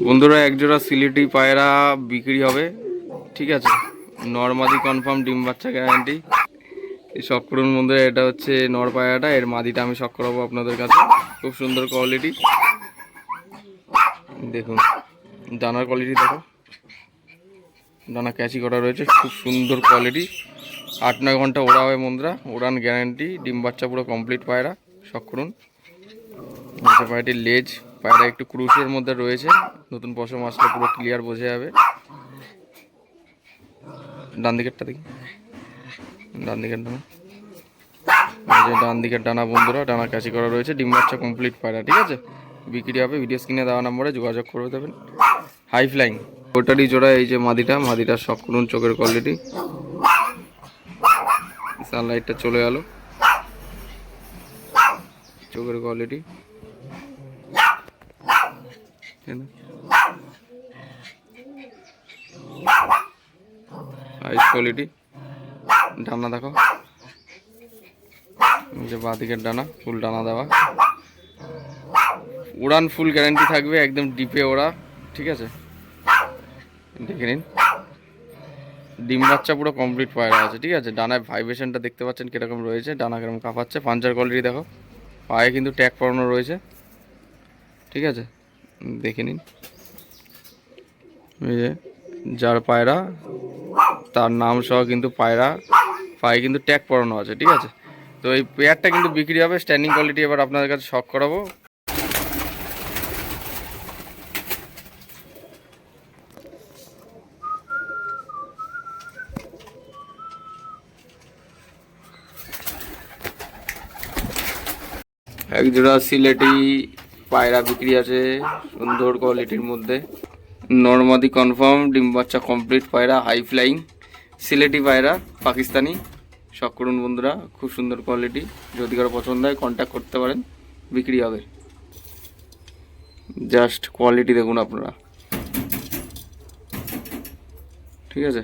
বন্ধুরা একজোড়া সিলেটি পায়রা বিক্রি হবে, ঠিক আছে। নরমাদি কনফার্ম, ডিম বাচ্চা গ্যারান্টি। এই শখ করুন বন্ধুরা, এটা হচ্ছে নর পায়রাটা, এর মাদিটা আমি শখ করাবো আপনাদের কাছে। খুব সুন্দর কোয়ালিটি, দেখুন ডানার কোয়ালিটি দেখো, ডানা ক্যাচি করা রয়েছে, খুব সুন্দর কোয়ালিটি। 8-9 ঘন্টা ওড়া হবে বন্ধুরা, উড়ান গ্যারান্টি। ডিম বাচ্চা পুরো কমপ্লিট পায়রা, শখ করুন। পায়রাটির লেজ, পায়রা একটু ক্রুশের মধ্যে রয়েছে, নতুন পশম আসলে পুরো ক্লিয়ার বোঝা যাবে। ডান দিকেরটা দেখি, ডান দিকের ডানা, ডান দিকের ডানা বন্ধুরা, ডানা ক্যাচি করা রয়েছে, ডিম বাচ্চা কমপ্লিট পায়রা, ঠিক আছে। বিক্রি হবে, ভিডিও স্ক্রিনে দেওয়া নম্বরে যোগাযোগ করে দেবেন। হাই ফ্লাইং ওটারই জোড়া, এই যে মাদিটা শখ করুন, চোখের কোয়ালিটি, সানলাইটটা চলে গেল, চোখের কোয়ালিটি, আইস কোয়ালিটি। ডানা দেখো, যে বাঁদিকের ডানা ফুল ডানা দেওয়া, উড়ান ফুল গ্যারান্টি থাকবে, একদম ডিপে ওড়া, ঠিক আছে। দেখে নিন, ডিম বাচ্চা পুরো কমপ্লিট পায়রা আছে, ঠিক আছে। ডানায় ভাইব্রেশনটা দেখতে পাচ্ছেন কীরকম রয়েছে, ডানা কিরকম কাঁপাচ্ছে। পাঞ্চার কোয়ালিটি দেখো, পায়ে কিন্তু ট্যাগ পরানো রয়েছে, ঠিক আছে। দেখে নিন, এই যে যার পায়রা তার নাম সহ কিন্তু পায়রা, পায়ে কিন্তু ট্যাগ পরানো আছে, ঠিক আছে। তো এই পেয়ারটা কিন্তু বিক্রি হবে, স্ট্যান্ডিং কোয়ালিটি। এবার আপনাদের কাছে শখ করাবো। একজোড়া সিলেটি পায়রা বিক্রি আছে, সুন্দর কোয়ালিটির মধ্যে, নরমাদি কনফার্ম, ডিম বাচ্চা কমপ্লিট পায়রা, হাই ফ্লাইং সিলেটি পায়রা, পাকিস্তানি। শখ করুন বন্ধুরা, খুব সুন্দর কোয়ালিটি। যদি কারো পছন্দ হয় কন্ট্যাক্ট করতে পারেন, বিক্রি হবে। জাস্ট কোয়ালিটি দেখুন আপনারা, ঠিক আছে।